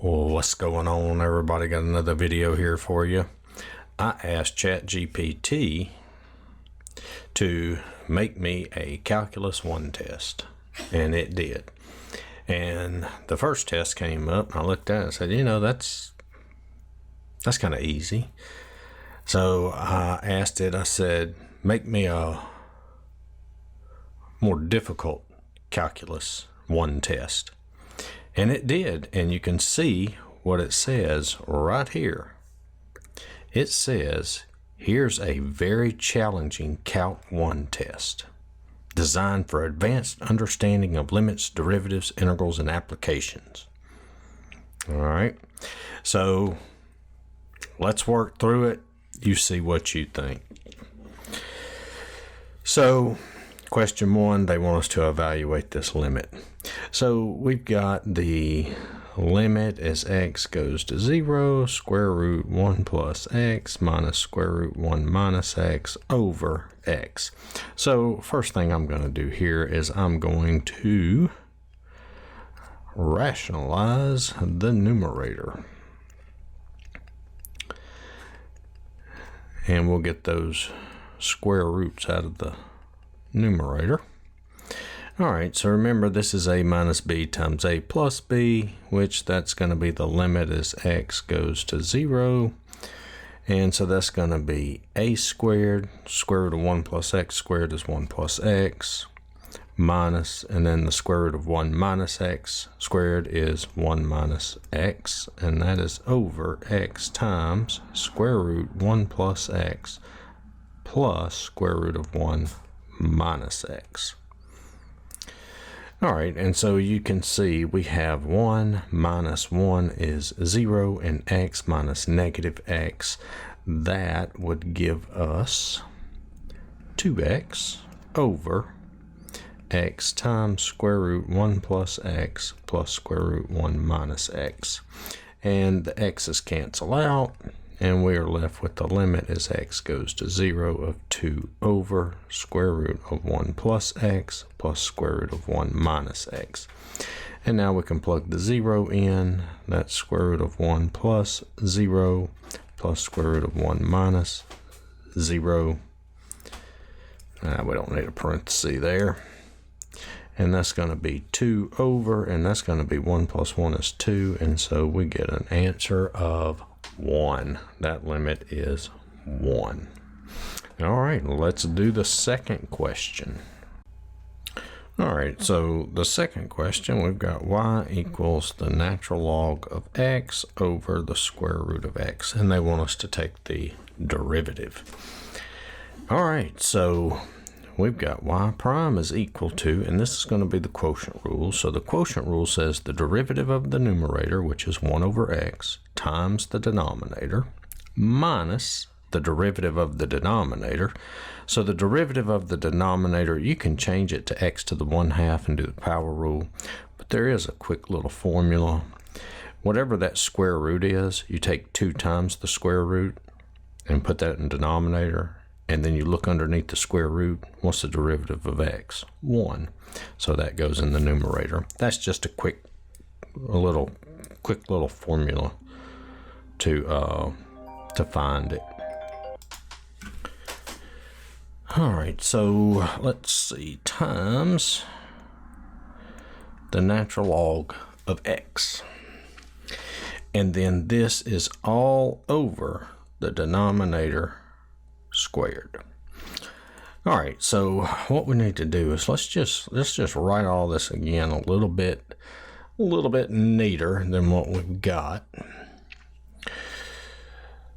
What's going on, everybody? Got another video here for you. I asked ChatGPT to make me a Calculus 1 test, and it did. And the first test came up, and I looked at it and said, you know, that's kind of easy. So I asked it, I said, make me a more difficult Calculus 1 test. And it did, and you can see what it says right here. It says, here's a very challenging Calc 1 test designed for advanced understanding of limits, derivatives, integrals, and applications. All right, so let's work through it. You see what you think. So, question 1, they want us to evaluate this limit. So we've got the limit as x goes to 0, square root 1 plus x minus square root 1 minus x over x. So first thing I'm going to do here is I'm going to rationalize the numerator. And we'll get those square roots out of the numerator. All right, so remember this is a minus b times a plus b, which that's going to be the limit as x goes to 0. And so that's going to be a squared, square root of 1 plus x squared is 1 plus x, minus, and then the square root of 1 minus x squared is 1 minus x, and that is over x times square root 1 plus x plus square root of 1 minus x. All right, and so you can see we have 1 minus 1 is 0, and x minus negative x. That would give us 2x over x times square root 1 plus x plus square root 1 minus x. And the x's cancel out, and we are left with the limit as x goes to 0 of 2 over square root of 1 plus x plus square root of 1 minus x. And now we can plug the 0 in. That's square root of 1 plus 0 plus square root of 1 minus 0. We don't need a parenthesis there. And that's going to be 2 over, and that's going to be 1 plus 1 is 2. And so we get an answer of 1. That limit is 1. All right, let's do the second question. All right, so the second question, we've got y equals the natural log of x over the square root of x, and they want us to take the derivative. All right, so we've got y prime is equal to, and this is going to be the quotient rule. So the quotient rule says the derivative of the numerator, which is 1 over x, times the denominator, minus the derivative of the denominator. So the derivative of the denominator, you can change it to x to the 1/2 and do the power rule. But there is a quick little formula. Whatever that square root is, you take 2 times the square root and put that in denominator. And then you look underneath the square root. What's the derivative of x? 1. So that goes in the numerator. That's just a quick little formula to find it. All right, so let's see, times the natural log of x. And then this is all over the denominator squared. All right, so what we need to do is let's just write all this again a little bit neater than what we've got.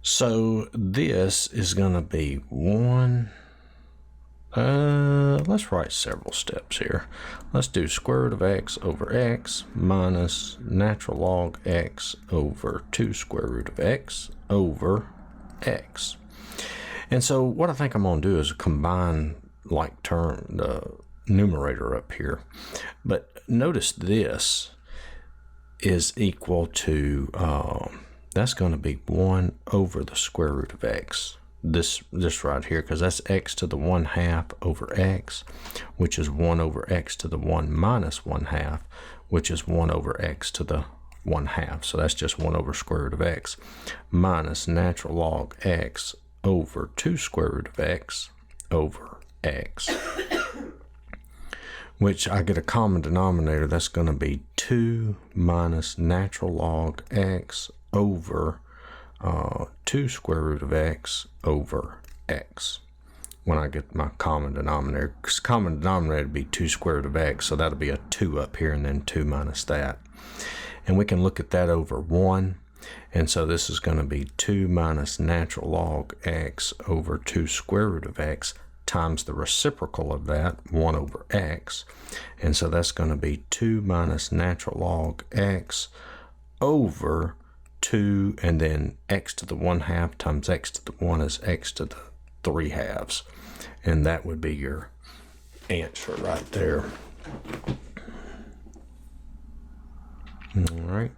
So this is going to be 1. Let's write several steps here. Let's do square root of x over x minus natural log x over 2 square root of x over x. And so what I think I'm going to do is combine the numerator up here. But notice this is equal to, that's going to be 1 over the square root of x. This right here, because that's x to the 1/2 over x, which is 1 over x to the 1 minus 1/2, which is 1 over x to the 1/2. So that's just 1 over square root of x minus natural log x over 2 square root of x over x, which I get a common denominator. That's going to be 2 minus natural log x over 2 square root of x over x. When I get my common denominator, because common denominator would be 2 square root of x, so that'll be a 2 up here and then 2 minus that. And we can look at that over 1, and so this is going to be 2 minus natural log x over 2 square root of x times the reciprocal of that, 1 over x, and so that's going to be 2 minus natural log x over 2, and then x to the 1/2 times x to the 1 is x to the 3/2, and that would be your answer right there. All right.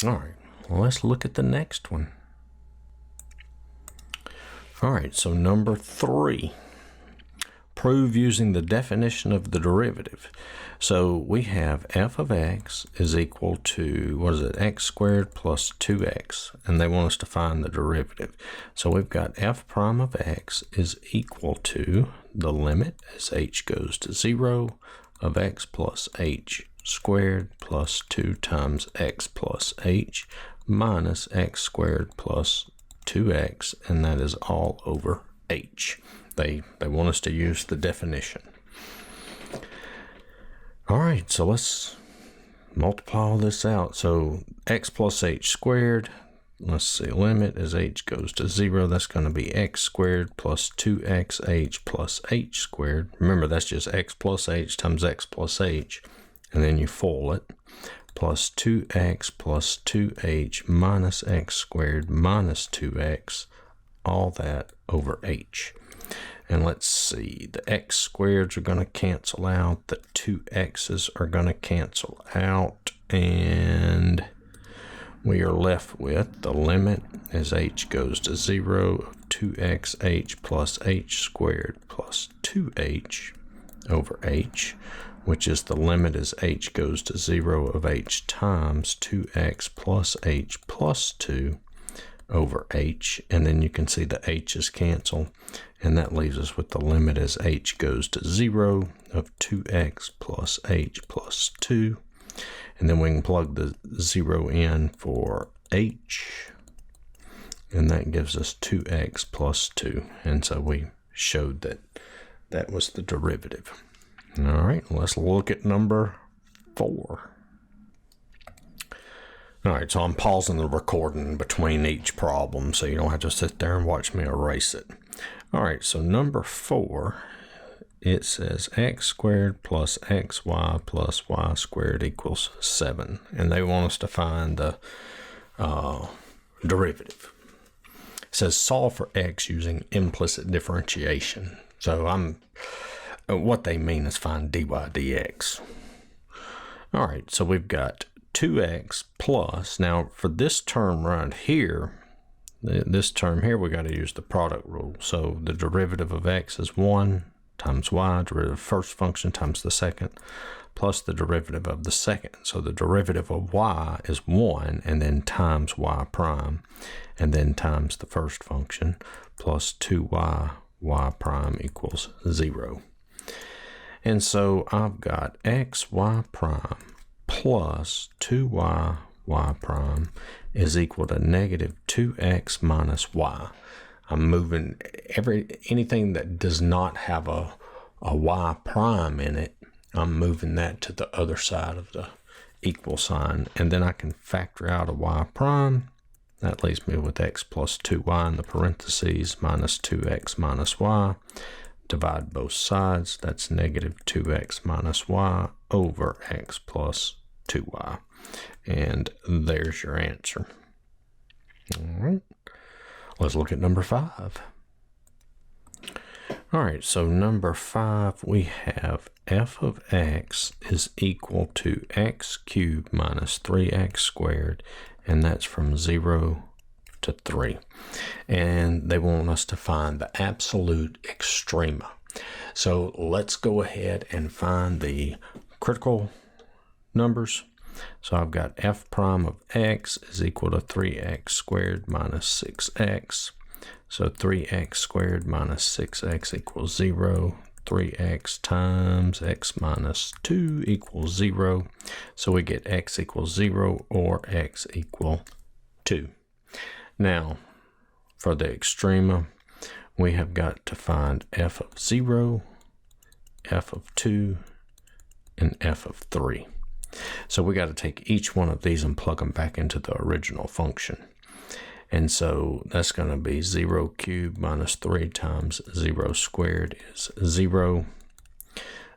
Well, let's look at the next one. All right, so number 3. Prove using the definition of the derivative. So we have f of x is equal to, what is it, x squared plus 2x, and they want us to find the derivative. So we've got f prime of x is equal to the limit as h goes to 0 of x plus h squared plus 2 times x plus h minus x squared plus 2x, and that is all over h. They want us to use the definition. All right, so let's multiply all this out. So x plus h squared, let's see, limit as h goes to 0, that's going to be x squared plus 2xh plus h squared. Remember, that's just x plus h times x plus h, and then you FOIL it, plus 2x plus 2h minus x squared minus 2x, all that over h. And let's see, the x squareds are going to cancel out, the 2x's are going to cancel out, and we are left with the limit as h goes to 0 of 2xh plus h squared plus 2h over h, which is the limit as h goes to 0 of h times 2x plus h plus 2 over h, and then you can see the h's cancel, and that leaves us with the limit as h goes to 0 of 2x plus h plus 2, and then we can plug the 0 in for h, and that gives us 2x plus 2, and so we showed that that was the derivative. All right, let's look at number 4. All right, so I'm pausing the recording between each problem so you don't have to sit there and watch me erase it. All right, so number 4, it says x squared plus xy plus y squared equals 7. And they want us to find the derivative. It says solve for x using implicit differentiation. So what they mean is find dy dx. All right, so we've got 2x plus, now for this term right here, this term here, we got to use the product rule. So the derivative of x is 1 times y, derivative of first function times the second, plus the derivative of the second. So the derivative of y is 1, and then times y prime, and then times the first function, plus 2y, y prime equals 0. And so I've got xy prime plus 2y, y prime is equal to negative 2x minus y. I'm moving anything that does not have a y prime in it, I'm moving that to the other side of the equal sign, and then I can factor out a y prime. That leaves me with x plus 2y in the parentheses minus 2x minus y. Divide both sides, that's negative 2x minus y over x plus 2y. And there's your answer. All right, let's look at number 5. All right, so number 5, we have f of x is equal to x cubed minus 3x squared, and that's from 0 to 3. And they want us to find the absolute extrema. So let's go ahead and find the critical numbers. So I've got f prime of x is equal to 3x squared minus 6x. So 3x squared minus 6x equals 0. 3x times x minus 2 equals 0. So we get x equals 0 or x equal 2. Now, for the extrema, we have got to find f of 0, f of 2, and f of 3. So we got to take each one of these and plug them back into the original function. And so that's going to be 0 cubed minus 3 times 0 squared is 0.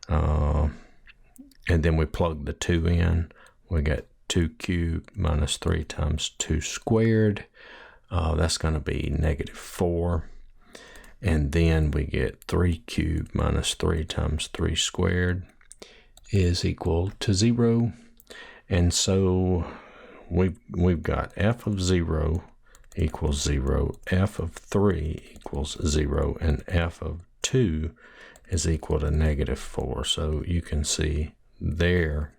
And then we plug the 2 in. We get 2 cubed minus 3 times 2 squared. That's going to be negative 4. And then we get 3 cubed minus 3 times 3 squared is equal to 0. And so we've got f of 0 equals 0, f of 3 equals 0, and f of 2 is equal to negative 4. So you can see there,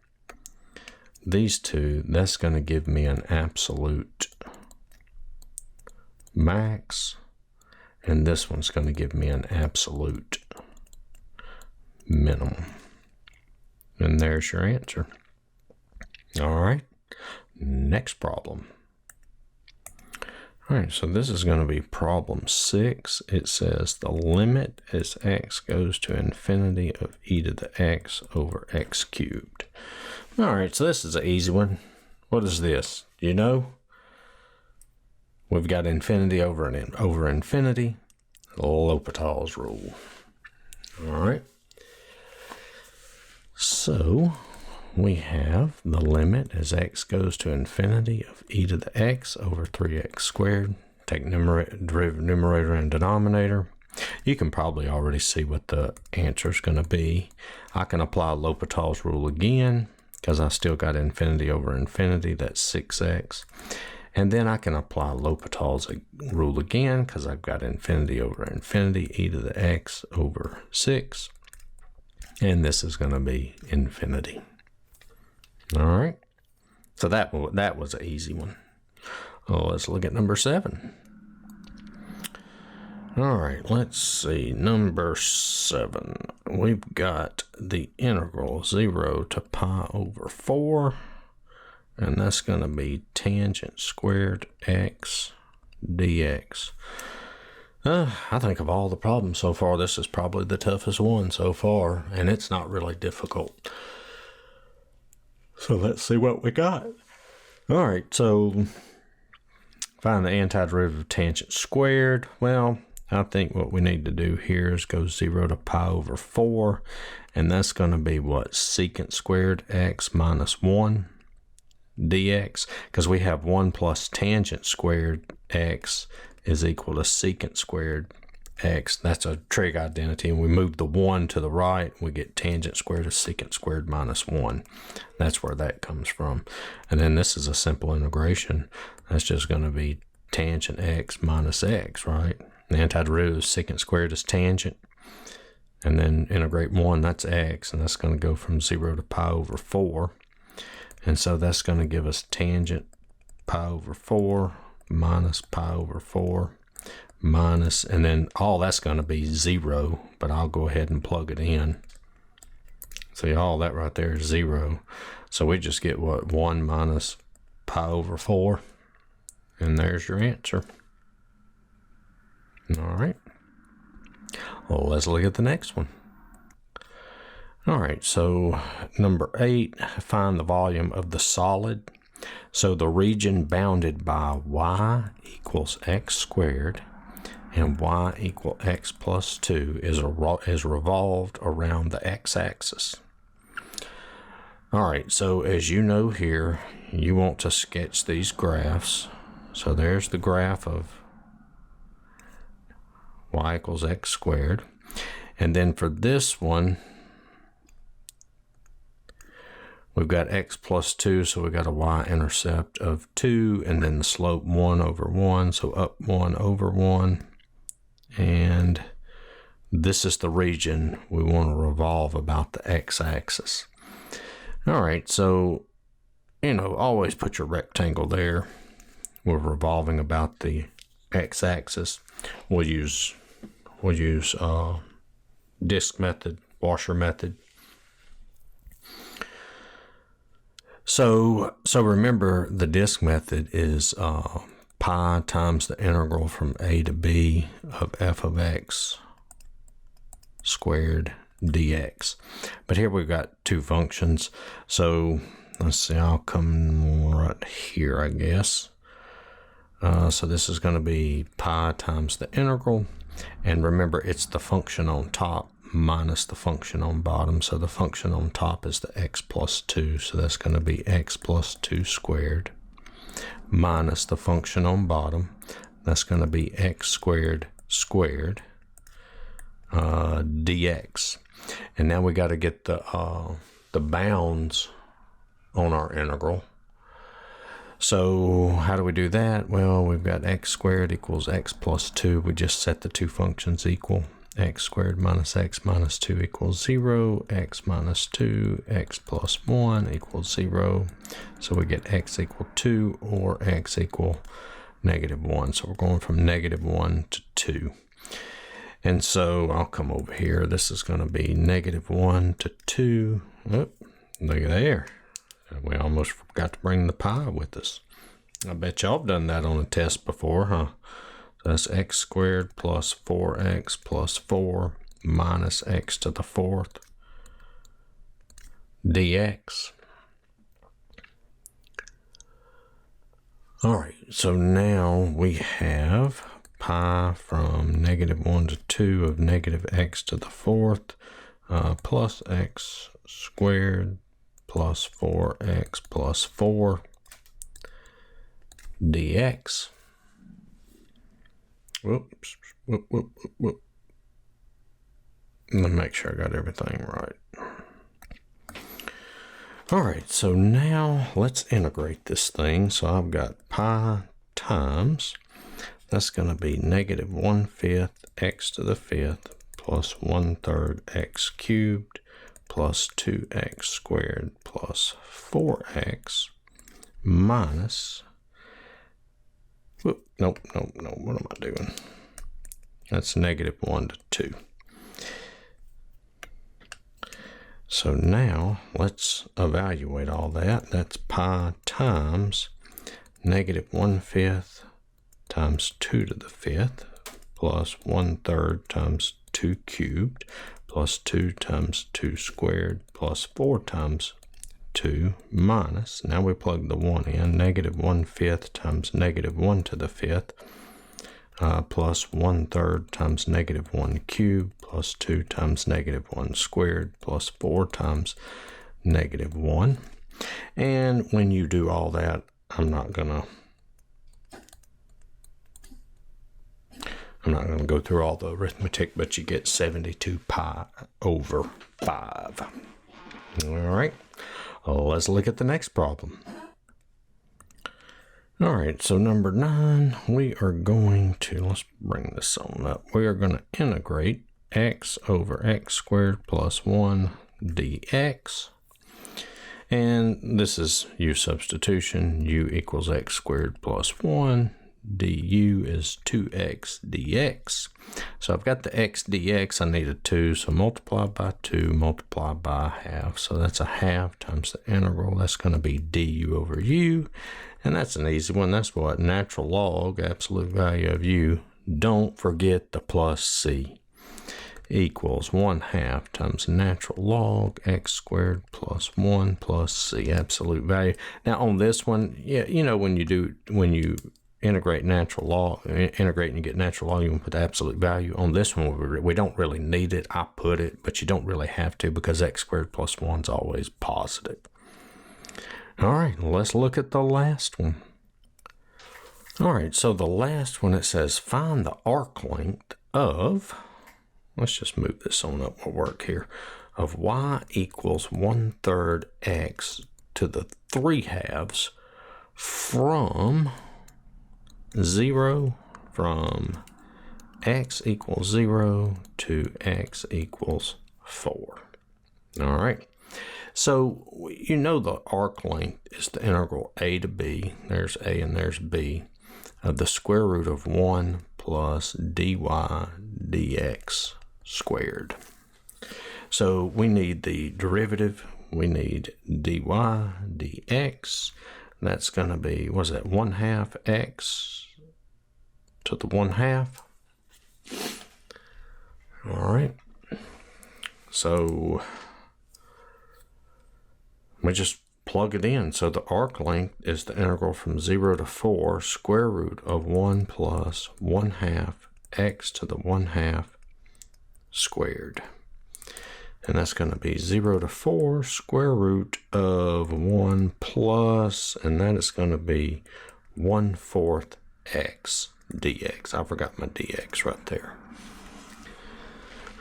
these two, that's going to give me an absolute max, and this one's going to give me an absolute minimum. And there's your answer. All right, next problem. All right, so this is going to be problem 6. It says the limit as x goes to infinity of e to the x over x cubed. All right, so this is an easy one. What is this? You know? We've got infinity over infinity, L'Hopital's rule. All right. So we have the limit as x goes to infinity of e to the x over 3x squared. Take numerator and denominator. You can probably already see what the answer is going to be. I can apply L'Hopital's rule again because I still got infinity over infinity. That's 6x. And then I can apply L'Hopital's rule again because I've got infinity over infinity, e to the x over 6. And this is going to be infinity. All right. So that was an easy one. Oh, let's look at number 7. All right, let's see. Number 7. We've got the integral 0 to pi over 4. And that's going to be tangent squared x dx. I think of all the problems so far, this is probably the toughest one so far, and it's not really difficult. So let's see what we got. All right, so find the antiderivative of tangent squared. Well, I think what we need to do here is go 0 to pi over 4, and that's going to be what? Secant squared x minus 1 dx, because we have 1 plus tangent squared x is equal to secant squared x. That's a trig identity, and we move the 1 to the right, we get tangent squared of secant squared minus 1. That's where that comes from. And then this is a simple integration. That's just going to be tangent x minus x, right? The antiderivative of secant squared is tangent. And then integrate 1, that's x, and that's going to go from 0 to pi over 4. And so that's going to give us tangent pi over 4 minus pi over 4 minus, and then all that's going to be 0, but I'll go ahead and plug it in. See, all that right there is 0. So we just get what? 1 minus pi over 4. And there's your answer. All right. Well, let's look at the next one. All right, so number 8, find the volume of the solid. So the region bounded by y equals x squared and y equal x plus 2 is revolved around the x-axis. All right, so as you know here, you want to sketch these graphs. So there's the graph of y equals x squared. And then for this one, we've got x plus 2, so we've got a y-intercept of 2, and then the slope 1 over 1, so up 1 over 1. And this is the region we want to revolve about the x-axis. All right, so always put your rectangle there. We're revolving about the x-axis. We'll use disk method, washer method. So remember, the disk method is pi times the integral from a to b of f of x squared dx. But here we've got two functions. So let's see, I'll come right here, I guess. So this is going to be pi times the integral. And remember, it's the function on top minus the function on bottom. So the function on top is the x plus 2. So that's going to be x plus 2 squared minus the function on bottom. That's going to be x squared squared dx. And now we got to get the bounds on our integral. So how do we do that? Well, we've got x squared equals x plus 2. We just set the two functions equal. X squared minus x minus 2 equals 0. X minus 2, x plus 1 equals 0. So we get x equal 2 or x equal negative 1. So we're going from negative 1 to 2. And so I'll come over here. This is going to be negative 1 to 2. Oh, look at there. We almost forgot to bring the pi with us. I bet y'all have done that on a test before, huh? So that's x squared plus 4x plus 4 minus x to the 4th dx. All right, so now we have pi from negative 1 to 2 of negative x to the 4th plus x squared plus 4x plus 4 dx. Whoops. Let me make sure I got everything right. All right, so now let's integrate this thing. So I've got pi times, that's going to be negative 1/5 x to the 5th plus 1/3 x cubed plus 2x squared plus 4x minus, nope, what am I doing? That's negative 1 to 2. So now let's evaluate all that. That's pi times negative 1/5 times 2 to the 5th plus 1/3 times 2 cubed plus 2 times 2 squared plus 4 times 2 minus, now we plug the 1 in, negative 1/5 times negative 1 to the 5th plus 1/3 times negative 1 cubed plus 2 times negative 1 squared plus 4 times negative 1. And when you do all that, I'm not gonna go through all the arithmetic, but you get 72 pi over 5. All right, let's look at the next problem. All right, so number 9, we are going to, let's bring this on up. We are going to integrate x over x squared plus 1 dx. And this is u substitution. U equals x squared plus 1. du is 2x dx. So I've got the x dx, I need a 2, so multiply by 2, multiply by half. So that's a half times the integral. That's going to be du over u. And that's an easy one. That's what? Natural log, absolute value of u. Don't forget the plus c. Equals 1/2 times natural log x squared plus 1 plus c, absolute value. Now on this one, yeah, you know, when you integrate natural log, integrate and you get natural log, you can put the absolute value. On this one, we don't really need it. I put it, but you don't really have to because x squared plus 1 is always positive. All right, let's look at the last one. All right, so the last one, it says find the arc length of, let's just move this on up, we'll work here, of y equals 1/3 x to the 3/2 from 0, from x equals 0 to x equals 4. All right, So you know the arc length is the integral a to b, there's a and there's b, of the square root of 1 plus dy dx squared. So we need the derivative, we need dy dx, that's going to be, what is that, 1/2 x to the 1/2. All right, so we just plug it in. So the arc length is the integral from 0 to 4 square root of 1 plus 1/2 x to the 1/2 squared. And that's going to be 0 to 4 square root of 1 plus, and that is going to be 1/4 x dx. I forgot my dx right there.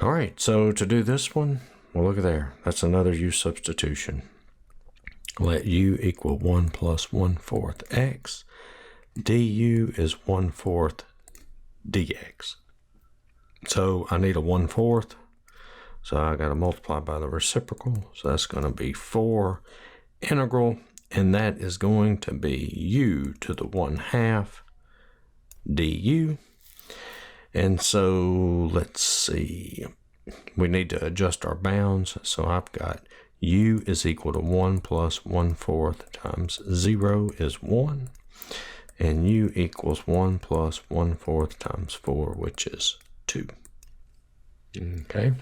All right, so to do this one, well, look at there. That's another u substitution. Let u equal 1 plus 1/4 x. du is 1/4 dx. So I need a 1/4. So I got to multiply by the reciprocal. So that's going to be 4 integral, and that is going to be u to the 1/2 du. And so let's see, we need to adjust our bounds. So I've got u is equal to 1 plus 1/4 times 0 is 1. And u equals 1 plus 1/4 times 4, which is 2. Okay.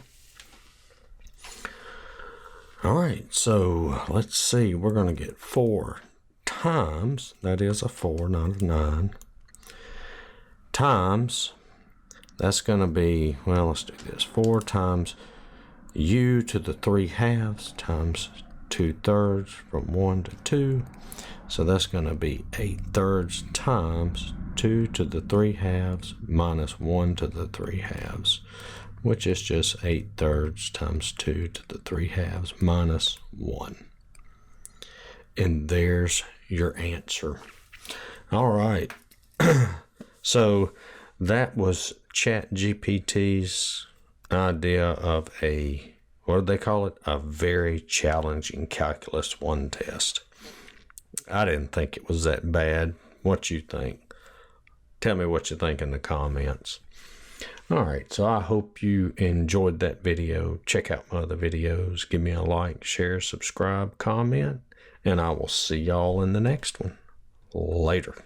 All right, so let's see, we're going to get 4 times, that is a 4, not a 9, times, that's going to be, well, let's do this, 4 times u to the 3/2 times 2/3 from 1 to 2. So that's going to be 8/3 times 2 to the 3/2 minus 1 to the 3/2, which is just 8/3 times 2 to the 3/2 minus 1. And there's your answer. All right. So that was ChatGPT's idea of a, what do they call it? A very challenging Calculus 1 test. I didn't think it was that bad. What you think? Tell me what you think in the comments. All right, so I hope you enjoyed that video. Check out my other videos. Give me a like, share, subscribe, comment, and I will see y'all in the next one. Later.